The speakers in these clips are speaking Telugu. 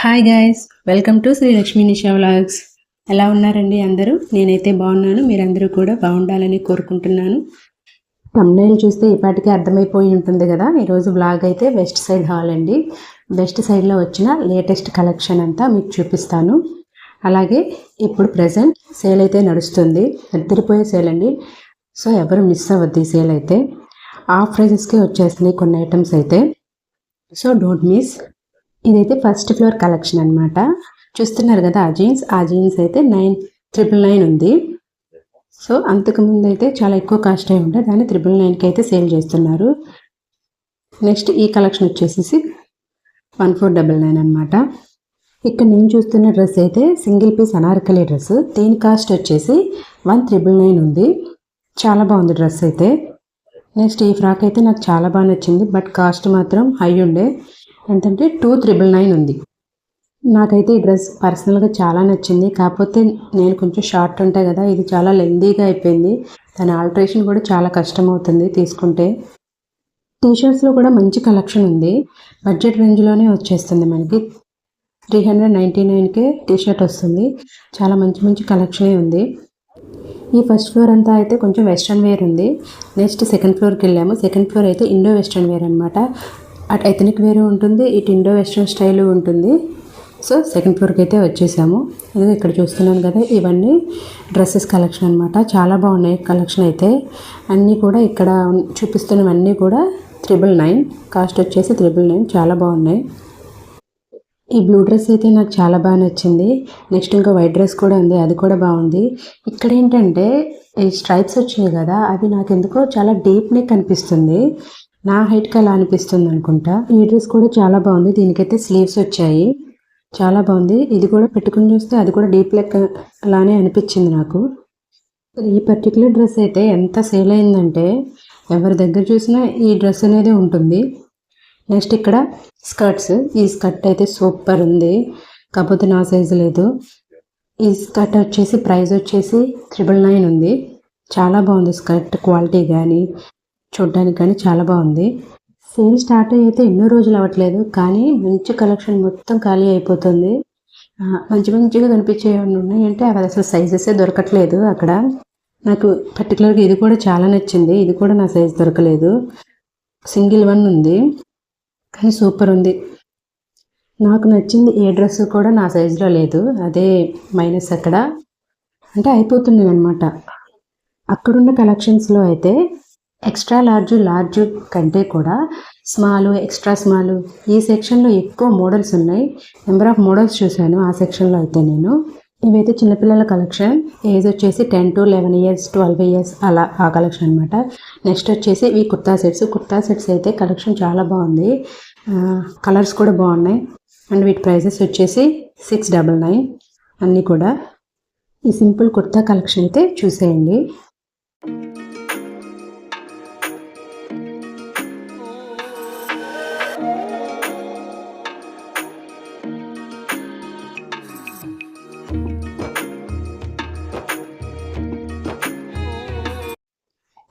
Hi guys, welcome to Shri Lakshmi Nisha vlogs. ఎలా ఉన్నారండి అందరూ? నేనైతే బాగున్నాను. మీరందరూ కూడా బాగుండాలని కోరుకుంటున్నాను. థంబ్నెయిల్ చూస్తే ఇప్పటికే అర్థమైపోయి ఉంటుంది కదా. ఈరోజు వ్లాగ్ అయితే వెస్ట్ సైడ్ హాల్ అండి. వెస్ట్ సైడ్లో వచ్చిన లేటెస్ట్ కలెక్షన్ అంతా మీకు చూపిస్తాను. అలాగే ఇప్పుడు ప్రజెంట్ సేల్ అయితే నడుస్తుంది, అద్దరిపోయే సేల్ అండి. సో ఎవరు మిస్ అవ్వద్దు ఈ సేల్ అయితే. ఆఫ్ ప్రైజెస్కే వచ్చేస్తున్నాయి కొన్ని ఐటమ్స్ అయితే, సో డోంట్ మిస్. ఇదైతే ఫస్ట్ ఫ్లోర్ కలెక్షన్ అనమాట. చూస్తున్నారు కదా ఆ జీన్స్ అయితే 9,999 ఉంది. సో అంతకుముందు అయితే చాలా ఎక్కువ కాస్ట్ అయి ఉండే, దాన్ని 999కి అయితే సేల్ చేస్తున్నారు. నెక్స్ట్ ఈ కలెక్షన్ వచ్చేసి 1499 అనమాట. ఇక్కడ నేను చూస్తున్న డ్రెస్ అయితే సింగిల్ పీస్ అనార్కలి డ్రెస్. దీని కాస్ట్ వచ్చేసి 1999 ఉంది. చాలా బాగుంది డ్రెస్ అయితే. నెక్స్ట్ ఈ ఫ్రాక్ అయితే నాకు చాలా బాగా నచ్చింది, బట్ కాస్ట్ మాత్రం హై ఉండే. ఎంతంటే 2,999 ఉంది. నాకైతే ఈ డ్రెస్ పర్సనల్గా చాలా నచ్చింది. కాకపోతే నేను కొంచెం షార్ట్ ఉంటాయి కదా, ఇది చాలా లెందీగా అయిపోయింది. దాని ఆల్టరేషన్ కూడా చాలా కష్టం అవుతుంది తీసుకుంటే. టీషర్ట్స్లో కూడా మంచి కలెక్షన్ ఉంది. బడ్జెట్ రేంజ్లోనే వచ్చేస్తుంది మనకి. 399కే టీషర్ట్ వస్తుంది. చాలా మంచి మంచి కలెక్షనే ఉంది. ఈ ఫస్ట్ ఫ్లోర్ అంతా అయితే కొంచెం వెస్ట్రన్ వేర్ ఉంది. నెక్స్ట్ సెకండ్ ఫ్లోర్కి వెళ్ళాము. సెకండ్ ఫ్లోర్ అయితే ఇండో వెస్ట్రన్ వేర్ అనమాట. అటు ఎథనిక్ వేరు ఉంటుంది, ఇటు ఇండో వెస్ట్రన్ స్టైలు ఉంటుంది. సో సెకండ్ ఫ్లోర్కి అయితే వచ్చేసాము. ఇది ఇక్కడ చూస్తున్నాను కదా, ఇవన్నీ డ్రెస్సెస్ కలెక్షన్ అనమాట. చాలా బాగున్నాయి కలెక్షన్ అయితే. అన్నీ కూడా ఇక్కడ చూపిస్తున్నవన్నీ కూడా 999, కాస్ట్ వచ్చేసి 999. చాలా బాగున్నాయి. ఈ బ్లూ డ్రెస్ అయితే నాకు చాలా బాగా నచ్చింది. నెక్స్ట్ ఇంకా వైట్ డ్రెస్ కూడా ఉంది, అది కూడా బాగుంది. ఇక్కడ ఏంటంటే ఈ స్ట్రైప్స్ వచ్చినాయి కదా, అది నాకు ఎందుకో చాలా డీప్ నెక్ అనిపిస్తుంది. నా హైట్కి అలా అనిపిస్తుంది అనుకుంటా. ఈ డ్రెస్ కూడా చాలా బాగుంది. దీనికైతే స్లీవ్స్ వచ్చాయి, చాలా బాగుంది. ఇది కూడా పెట్టుకుని చూస్తే అది కూడా డీప్ నెక్ అలానే అనిపించింది నాకు. ఈ పర్టికులర్ డ్రెస్ అయితే ఎంత సేల్ అయిందంటే ఎవరి దగ్గర చూసినా ఈ డ్రెస్ అనేది ఉంటుంది. నెక్స్ట్ ఇక్కడ స్కర్ట్స్. ఈ స్కర్ట్ అయితే సూపర్ ఉంది, కాకపోతే నా సైజు లేదు. ఈ స్కర్ట్ వచ్చేసి ప్రైస్ వచ్చేసి 999 ఉంది. చాలా బాగుంది స్కర్ట్, క్వాలిటీ కానీ చూడ్డానికి కానీ చాలా బాగుంది. సేల్ స్టార్ట్ అయితే ఎన్నో రోజులు అవ్వట్లేదు, కానీ మంచి కలెక్షన్ మొత్తం ఖాళీ అయిపోతుంది. మంచి మంచిగా కనిపించే ఉన్నాయంటే అవి అసలు సైజెసే దొరకట్లేదు అక్కడ. నాకు పర్టికులర్గా ఇది కూడా చాలా నచ్చింది. ఇది కూడా నా సైజు దొరకలేదు. సింగిల్ వన్ ఉంది, కానీ సూపర్ ఉంది. నాకు నచ్చింది ఏ డ్రెస్ కూడా నా సైజులో లేదు, అదే మైనస్ అక్కడ. అంటే అయిపోతుంది అనమాట. అక్కడున్న కలెక్షన్స్లో అయితే ఎక్స్ట్రా లార్జ్ కంటే కూడా స్మాలు, ఎక్స్ట్రా స్మాలు ఈ సెక్షన్లో ఎక్కువ మోడల్స్ ఉన్నాయి. నెంబర్ ఆఫ్ మోడల్స్ చూశాను ఆ సెక్షన్లో అయితే నేను. ఇవైతే చిన్నపిల్లల కలెక్షన్. ఏజ్ వచ్చేసి 10 to 11 years, 12 years అలా ఆ కలెక్షన్ అనమాట. నెక్స్ట్ వచ్చేసి ఇవి కుర్తా సెట్స్ అయితే కలెక్షన్ చాలా బాగుంది. కలర్స్ కూడా బాగున్నాయి. అండ్ వీటి ప్రైజెస్ వచ్చేసి 699 అన్నీ కూడా. ఈ సింపుల్ కుర్తా కలెక్షన్ అయితే చూసేయండి.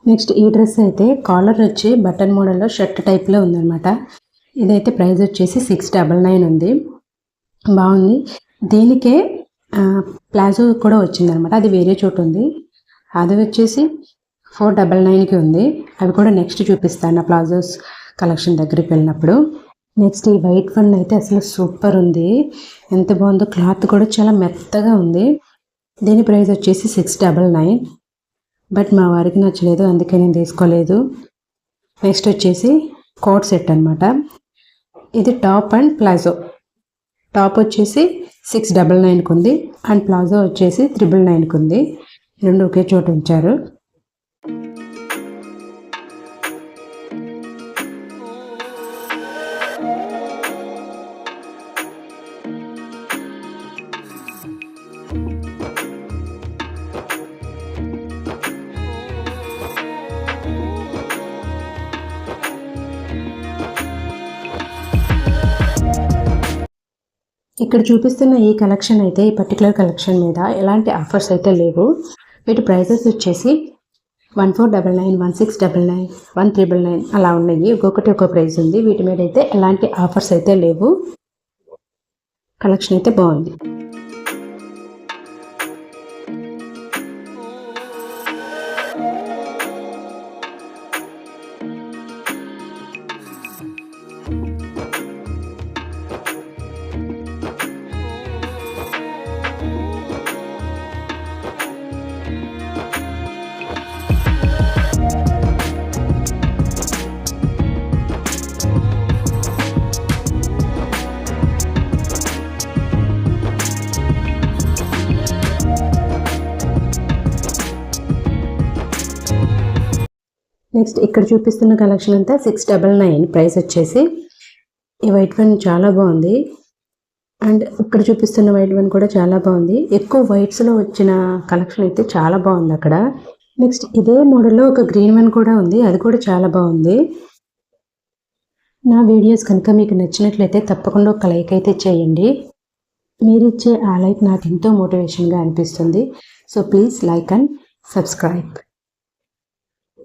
నెక్స్ట్ ఈ డ్రెస్ అయితే కాలర్ వచ్చి బటన్ మోడల్లో షర్ట్ టైప్లో ఉందన్నమాట. ఇదైతే ప్రైస్ వచ్చేసి 699 ఉంది. బాగుంది. దీనికే ప్లాజో కూడా వచ్చిందనమాట, అది వేరే చోటు ఉంది. అది వచ్చేసి 499కి ఉంది. అవి కూడా నెక్స్ట్ చూపిస్తాను ప్లాజోస్ కలెక్షన్ దగ్గరికి వెళ్ళినప్పుడు. నెక్స్ట్ ఈ వైట్ వన్ అయితే అసలు సూపర్ ఉంది, ఎంత బాగుందో. క్లాత్ కూడా చాలా మెత్తగా ఉంది. దీని ప్రైస్ వచ్చేసి 699, బట్ మా వారికి నచ్చలేదు, అందుకే నేను తీసుకోలేదు. నెక్స్ట్ వచ్చేసి కోట్ సెట్ అనమాట. ఇది టాప్ అండ్ ప్లాజో. టాప్ వచ్చేసి 699కి ఉంది, అండ్ ప్లాజో వచ్చేసి 999కి ఉంది. రెండు ఒకే చోట ఉంచారు. ఇక్కడ చూపిస్తున్న ఈ కలెక్షన్ అయితే, ఈ పర్టికులర్ కలెక్షన్ మీద ఎలాంటి ఆఫర్స్ అయితే లేవు. వీటి ప్రైజెస్ వచ్చేసి 1499, 1699, 1399 అలా ఉన్నాయి. ఒక్కొక్కటి ఒక్కో ప్రైస్ ఉంది. వీటి మీద అయితే ఎలాంటి ఆఫర్స్ అయితే లేవు. కలెక్షన్ అయితే బాగుంది. నెక్స్ట్ ఇక్కడ చూపిస్తున్న కలెక్షన్ అంతా 699 ప్రైస్ వచ్చేసి. ఈ వైట్ వన్ చాలా బాగుంది. అండ్ ఇక్కడ చూపిస్తున్న వైట్ వన్ కూడా చాలా బాగుంది. ఎక్కువ వైట్స్లో వచ్చిన కలెక్షన్ అయితే చాలా బాగుంది అక్కడ. నెక్స్ట్ ఇదే మోడల్లో ఒక గ్రీన్ వన్ కూడా ఉంది, అది కూడా చాలా బాగుంది. నా వీడియోస్ కనుక మీకు నచ్చినట్లయితే తప్పకుండా ఒక లైక్ అయితే చేయండి. మీరిచ్చే ఆ లైక్ నాకు ఎంతో మోటివేషన్గా అనిపిస్తుంది. So please like and subscribe.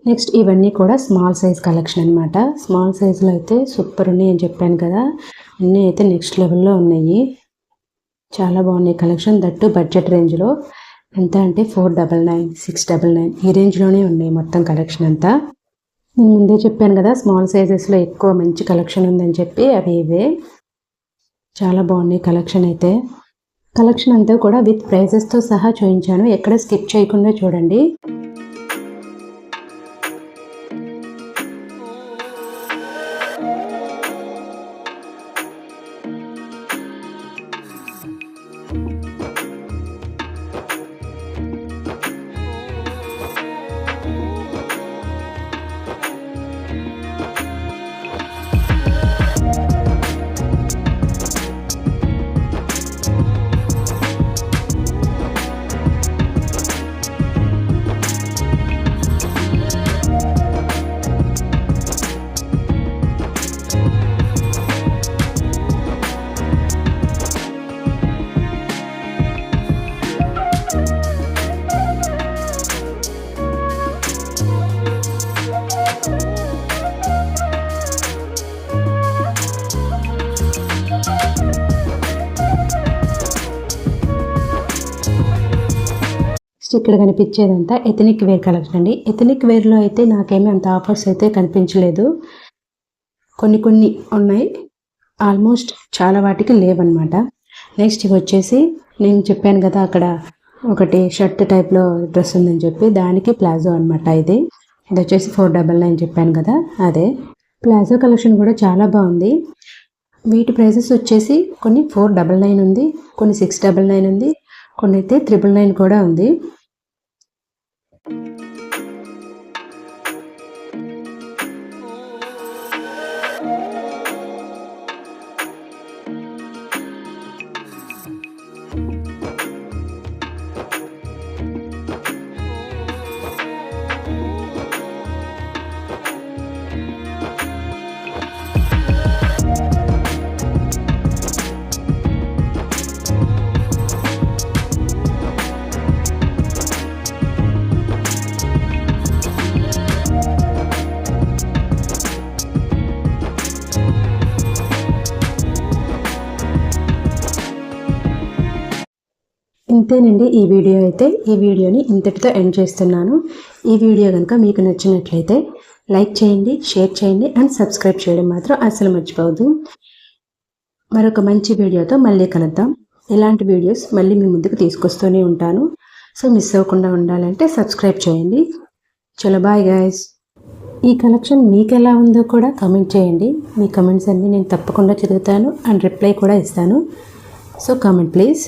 Next ఇవన్నీ కూడా స్మాల్ సైజ్ కలెక్షన్ అనమాట. స్మాల్ సైజులో అయితే సూపర్ ఉన్నాయి అని చెప్పాను కదా, అన్నీ అయితే నెక్స్ట్ లెవెల్లో ఉన్నాయి. చాలా బాగున్నాయి కలెక్షన్, దట్టు బడ్జెట్ రేంజ్లో. ఎంత అంటే 499, 699 ఈ రేంజ్లోనే ఉన్నాయి మొత్తం కలెక్షన్ అంతా. నేను ముందే చెప్పాను కదా స్మాల్ సైజెస్లో ఎక్కువ మంచి కలెక్షన్ ఉందని చెప్పి, అవి ఇవే. చాలా బాగున్నాయి కలెక్షన్ అయితే. కలెక్షన్ అంతా కూడా విత్ ప్రైజెస్తో సహా చూపించాను, ఎక్కడ స్కిప్ చేయకుండా చూడండి. ఇక్కడ కనిపించేదంతా ఎథనిక్ వేర్ కలెక్షన్ అండి. ఎథనిక్ వేర్లో అయితే నాకేమీ అంత ఆఫర్స్ అయితే కనిపించలేదు. కొన్ని ఉన్నాయి, ఆల్మోస్ట్ చాలా వాటికి లేవన్నమాట. నెక్స్ట్ ఇవి వచ్చేసి నేను చెప్పాను కదా అక్కడ ఒకటి షర్ట్ టైప్లో డ్రెస్ ఉందని చెప్పి, దానికి ప్లాజో అనమాట. ఇది వచ్చేసి 499 చెప్పాను కదా, అదే ప్లాజో కలెక్షన్ కూడా చాలా బాగుంది. వీటి ప్రైజెస్ వచ్చేసి కొన్ని 499 ఉంది, కొన్ని 699 ఉంది, కొన్ని అయితే 999 కూడా ఉంది. ఇంతేనండి ఈ వీడియో అయితే. ఈ వీడియోని ఇంతటితో ఎండ్ చేస్తున్నాను. ఈ వీడియో కనుక మీకు నచ్చినట్లయితే లైక్ చేయండి, షేర్ చేయండి అండ్ సబ్స్క్రైబ్ చేయడం మాత్రం అస్సలు మర్చిపోవద్దు. మరొక మంచి వీడియోతో మళ్ళీ కలుద్దాం. ఇలాంటి వీడియోస్ మళ్ళీ మీ ముందుకు తీసుకొస్తూనే ఉంటాను. సో మిస్ అవ్వకుండా ఉండాలంటే సబ్స్క్రైబ్ చేయండి. చలో బాయ్ గైస్. ఈ కలెక్షన్ మీకు ఎలా ఉందో కూడా కామెంట్ చేయండి. మీ కమెంట్స్ అన్నీ నేను తప్పకుండా చదువుతాను అండ్ రిప్లై కూడా ఇస్తాను. So comment please.